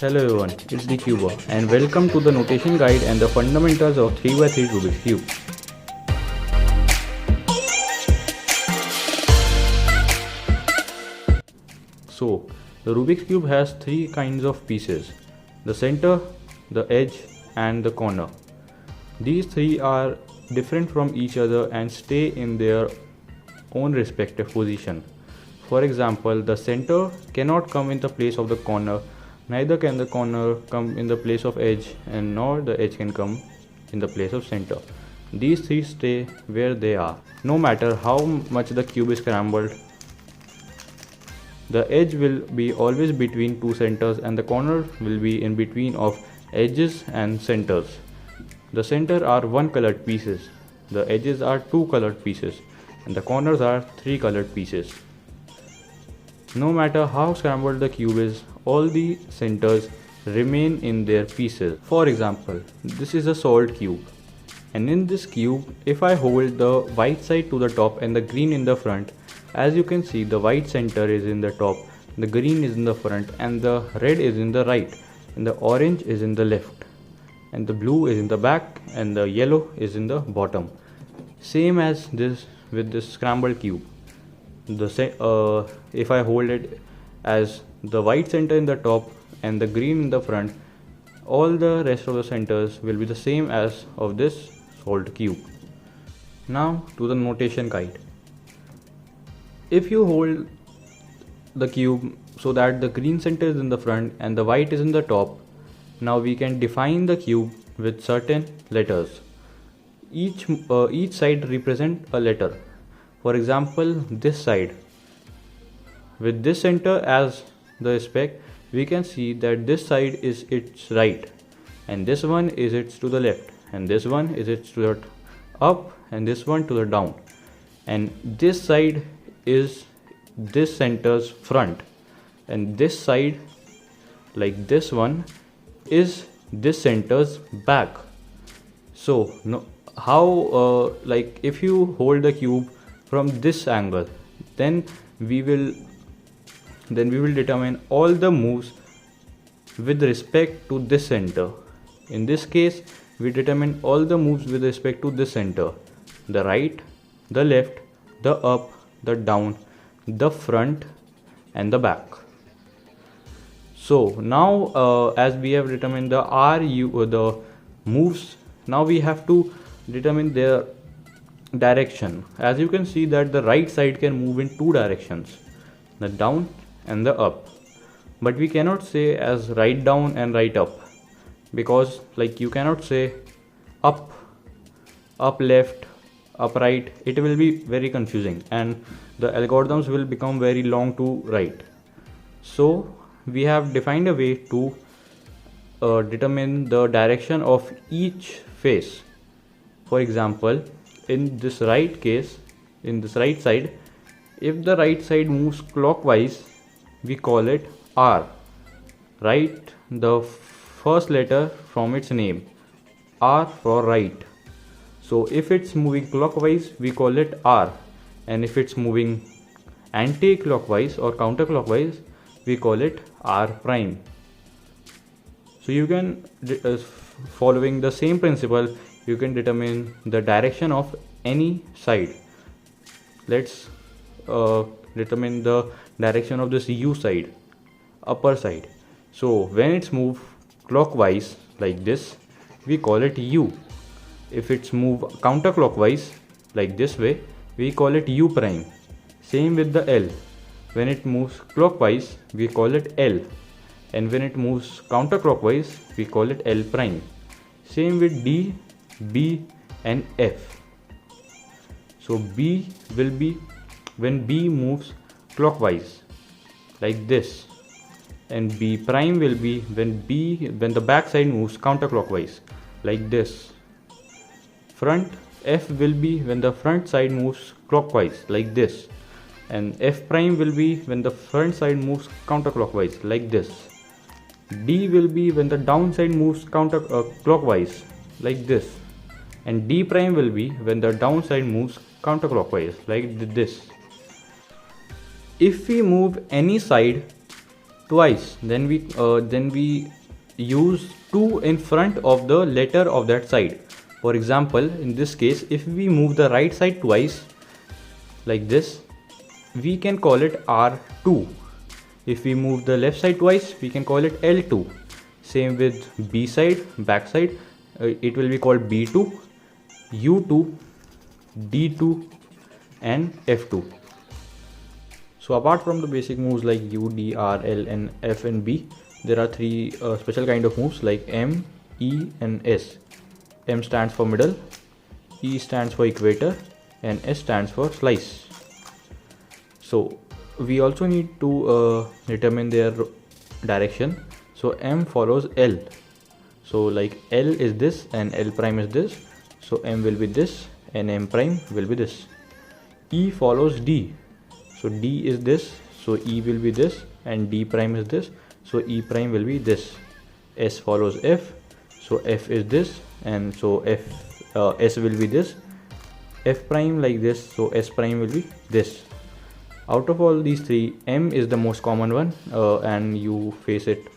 Hello everyone, it's the Cuber and welcome to the notation guide and the fundamentals of 3x3 Rubik's Cube. So, the Rubik's Cube has three kinds of pieces: the center, the edge and the corner. These three are different from each other and stay in their own respective position. For example, the center cannot come in the place of the corner, neither can the corner come in the place of edge, and nor the edge can come in the place of center. These three stay where they are. No matter how much the cube is scrambled, the edge will be always between two centers and the corner will be in between of edges and centers. The center are one colored pieces, the edges are two colored pieces, and the corners are three colored pieces. No matter how scrambled the cube is, all the centers remain in their pieces. For example, this is a solved cube, and in this cube, if I hold the white side to the top and the green in the front, as you can see, the white center is in the top, the green is in the front, and the red is in the right, and the orange is in the left, and the blue is in the back, and the yellow is in the bottom. Same as this with this scrambled cube. If I hold it as the white center in the top and the green in the front, all the rest of the centers will be the same as of this solved cube. Now to the notation guide. If you hold the cube so that the green center is in the front and the white is in the top, now we can define the cube with certain letters. Each side represents a letter. For example, this side, with this center as the spec, we can see that this side is its right, and this one is its to the left, and this one is its to the up, and this one to the down, and this side is this center's front, and this side, like this one, is this center's back. So if you hold the cube from this angle, then we will determine all the moves with respect to this center. In this case, we determine all the moves with respect to this center: the right, the left, the up, the down, the front and the back. So now as we have determined the moves, now we have to determine their direction. As you can see that the right side can move in two directions, the down and the up, but we cannot say as right down and right up, because you cannot say up left, up right. It will be very confusing and the algorithms will become very long to write. So we have defined a way to determine the direction of each face. For example, in this right side, if the right side moves clockwise, we call it R. Write the first letter from its name, R for right. So if it's moving clockwise, we call it R, and if it's moving anti-clockwise or counterclockwise, we call it R prime. So you can, following the same principle, you can determine the direction of any side. Let's determine the direction of this U side, upper side. So when it's moved clockwise like this, we call it U. If it's moved counterclockwise like this way, we call it U prime. Same with the L. When it moves clockwise, we call it L, and when it moves counterclockwise, we call it L prime. Same with D, B and F. So B will be when B moves clockwise like this, and B prime will be when the back side moves counterclockwise like this. Front F will be when the front side moves clockwise like this, and F prime will be when the front side moves counterclockwise like this. D will be when the downside moves clockwise like this, and D prime will be when the downside moves counterclockwise like this. If we move any side twice, then we use 2 in front of the letter of that side. For example, in this case, if we move the right side twice like this, we can call it R2. If we move the left side twice, we can call it L2. Same with B side, back side, it will be called B2, U2, D2 and F2. So apart from the basic moves like U, D, R, L and F and B, there are 3 special kind of moves like M, E and S. M stands for middle, E stands for equator and S stands for slice. So we also need to determine their direction. So M follows L. So like L is this and L prime is this. So M will be this and M prime will be this. E follows D. So D is this. So E will be this and D prime is this. So E prime will be this. S follows F. So F is this and so S will be this. F prime like this. So S prime will be this. Out of all these 3, M is the most common one and you face it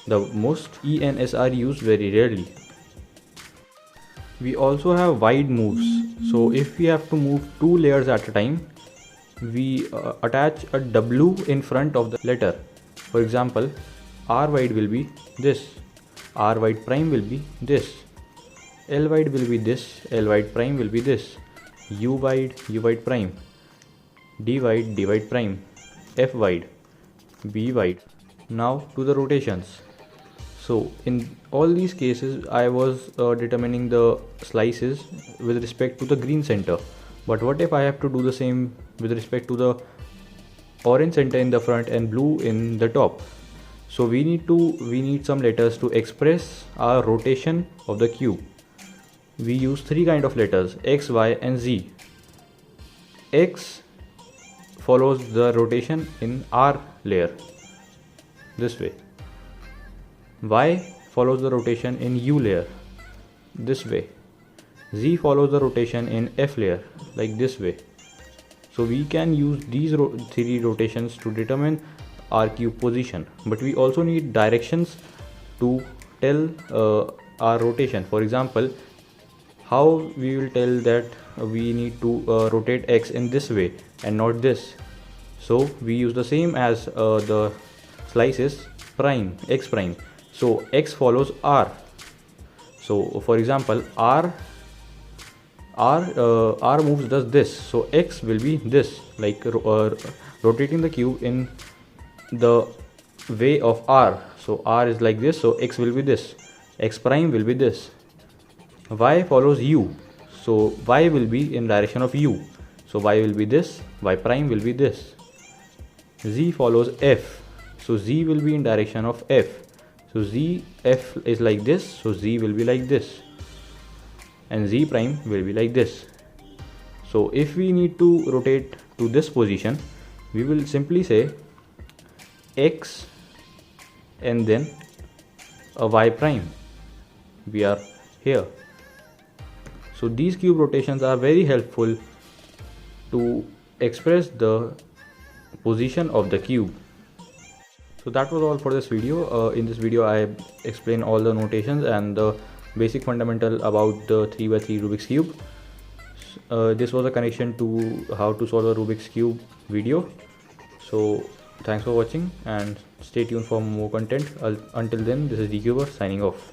the most. E and S are used very rarely. We also have wide moves. So if we have to move 2 layers at a time, we attach a W in front of the letter. For example, R wide will be this, R wide prime will be this, L wide will be this, L wide prime will be this, U wide prime, D wide prime, F wide, B wide. Now to the rotations. So in all these cases I was determining the slices with respect to the green center. But what if I have to do the same with respect to the orange center in the front and blue in the top? So we need some letters to express our rotation of the cube. We use 3 kind of letters, X, Y and Z. X follows the rotation in R layer this way. Y follows the rotation in U layer this way. Z follows the rotation in F layer like this way. So we can use these 3 rotations to determine our cube position, but we also need directions to tell our rotation. For example, how we will tell that we need to rotate X in this way and not this? So we use the same as the slices prime, X prime. So X follows R. So for example, R moves does this. So X will be this, like rotating the cube in the way of R. So R is like this. So X will be this. X prime will be this. Y follows U. So Y will be in direction of U. So Y will be this. Y prime will be this. Z follows F. So Z will be in direction of F. So Z, F is like this. So Z will be like this. And Z prime will be like this. So if we need to rotate to this position, we will simply say X and then a Y prime. We are here. So these cube rotations are very helpful to express the position of the cube. So that was all for this video. In this video I explained all the notations and the basic fundamental about the 3x3 Rubik's Cube. This was a connection to how to solve a Rubik's Cube video. So thanks for watching and stay tuned for more content. Until then, this is DCuber signing off.